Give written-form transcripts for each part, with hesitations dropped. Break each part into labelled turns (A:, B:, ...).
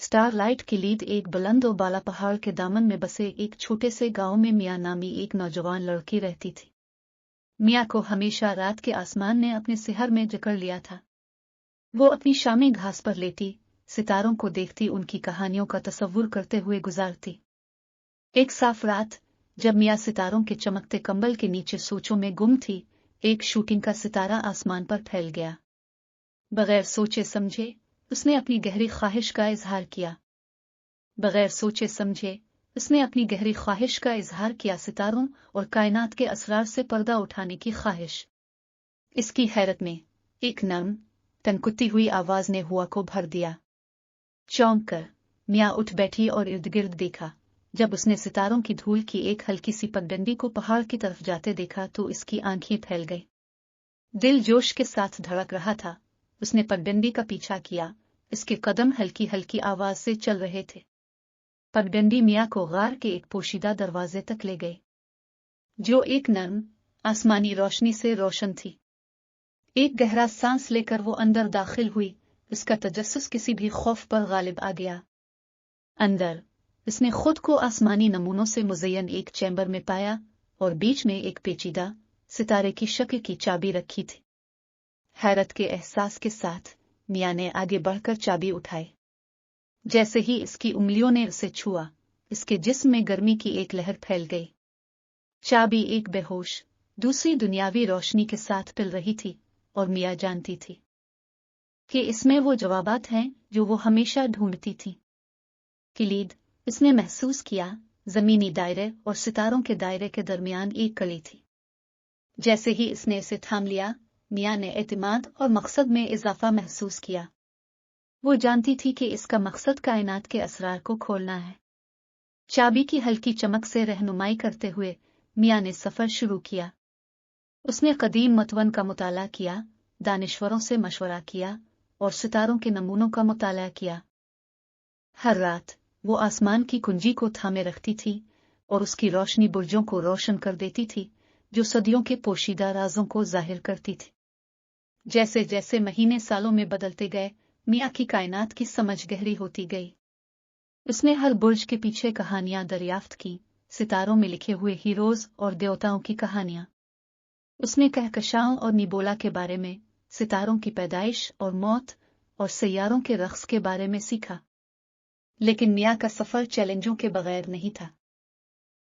A: Starlight की lead एक बुलंद और बाला पहाड़ के दामन में बसे एक छोटे से गांव में मिया नामी एक नौजवान लड़की रहती थी। मिया को हमेशा रात के आसमान ने अपने सिहर में जकड़ लिया था। वो अपनी शामी घास पर लेटी सितारों को देखती उनकी कहानियों का तसव्वुर करते हुए गुजारती। एक साफ रात जब मिया सितारों के चमकते कंबल के नीचे सोचों में गुम थी, एक शूटिंग का सितारा आसमान पर फैल गया। बगैर सोचे समझे उसने अपनी गहरी ख्वाहिश का इजहार किया। बगैर सोचे समझे उसने अपनी गहरी ख्वाहिश का इजहार किया, सितारों और कायनात के असरार से पर्दा उठाने की ख्वाहिश। इसकी हैरत में एक नर्म तनकुती हुई आवाज ने हुआ को भर दिया। चौंक कर मियाँ उठ बैठी और इर्द गिर्द देखा। जब उसने सितारों की धूल की एक हल्की सी पगडंडी को पहाड़ की तरफ जाते देखा तो इसकी आंखें फैल गई। दिल जोश के साथ धड़क रहा था। उसने पगडंडी का पीछा किया। इसके कदम हल्की हल्की आवाज से चल रहे थे। पगडंडी मियाँ को गार के एक पोशीदा दरवाजे तक ले गए, जो एक नर्म आसमानी रोशनी से रोशन थी। एक गहरा सांस लेकर वो अंदर दाखिल हुई। उसका तजस्सुस किसी भी खौफ पर गालिब आ गया। अंदर उसने खुद को आसमानी नमूनों से मुज़य्यन एक चैम्बर में पाया और बीच में एक पेचीदा सितारे की शक्ल की चाबी रखी थी। हैरत के एहसास के साथ मियाँ ने आगे बढ़कर चाबी उठाई। जैसे ही इसकी उंगलियों ने उसे छुआ, इसके जिस्म में गर्मी की एक लहर फैल गई। चाबी एक बेहोश दूसरी दुनियावी रोशनी के साथ पिल रही थी और मियाँ जानती थी कि इसमें वो जवाबात हैं जो वो हमेशा ढूंढती थी। किलीद इसने महसूस किया, जमीनी दायरे और सितारों के दायरे के दरमियान एक कली थी। जैसे ही इसने इसे थाम लिया, मियाँ ने एतमाद और मकसद में इजाफा महसूस किया। वो जानती थी कि इसका मकसद कायनात के असरार को खोलना है। चाबी की हल्की चमक से रहनुमाई करते हुए मियाँ ने सफर शुरू किया। उसने कदीम मतवन का मुताला किया, दानिश्वरों से मशवरा किया और सितारों के नमूनों का मुताला किया। हर रात वो आसमान की कुंजी को थामे रखती थी और उसकी रोशनी बुर्जों को रोशन कर देती थी, जो सदियों के पोशीदा राजों को जाहिर करती थी। जैसे जैसे महीने सालों में बदलते गए, मियाँ की कायनात की समझ गहरी होती गई। उसने हर बुर्ज के पीछे कहानियां दरियाफ्त की, सितारों में लिखे हुए हीरोज और देवताओं की कहानियां। उसने कहकशाओं और निबोला के बारे में, सितारों की पैदाइश और मौत और सैयारों के रक्स के बारे में सीखा। लेकिन मियाँ का सफर चैलेंजों के बगैर नहीं था।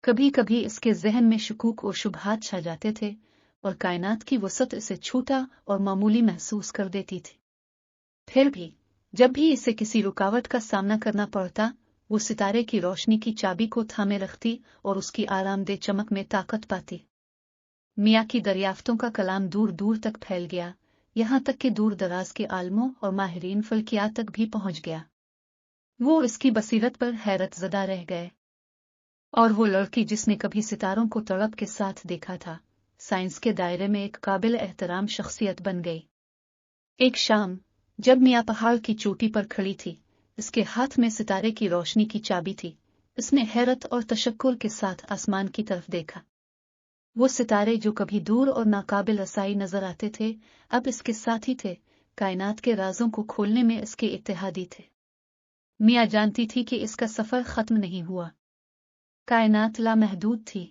A: कभी कभी इसके जहन में शुकूक और शुबहात छा जाते थे और कायनात की वसत इसे छूटा और मामूली महसूस कर देती थी। फिर भी जब भी इसे किसी रुकावट का सामना करना पड़ता, वो सितारे की रोशनी की चाबी को थामे रखती और उसकी आरामदेह चमक में ताकत पाती। मियाँ की दरियाफ्तों का कलाम दूर दूर तक फैल गया, यहाँ तक कि दूर दराज के आलमों और माहिरीन फल्कियात तक भी पहुंच गया। वो इसकी बसीरत पर हैरत ज़दा रह गए। और वो लड़की जिसने कभी सितारों को तड़प के साथ देखा था, साइंस के दायरे में एक काबिल एहतराम शख्सियत बन गई। एक शाम जब मियाँ पहाड़ की चोटी पर खड़ी थी, इसके हाथ में सितारे की रोशनी की चाबी थी। उसने हैरत और तशक्कुर के साथ आसमान की तरफ देखा। वो सितारे जो कभी दूर और नाकाबिल रसाई नजर आते थे, अब इसके साथी थे, कायनात के राजों को खोलने में इसके इत्तेहादी थे। मियाँ जानती थी कि इसका सफर खत्म नहीं हुआ। कायनात लामहदूद थी।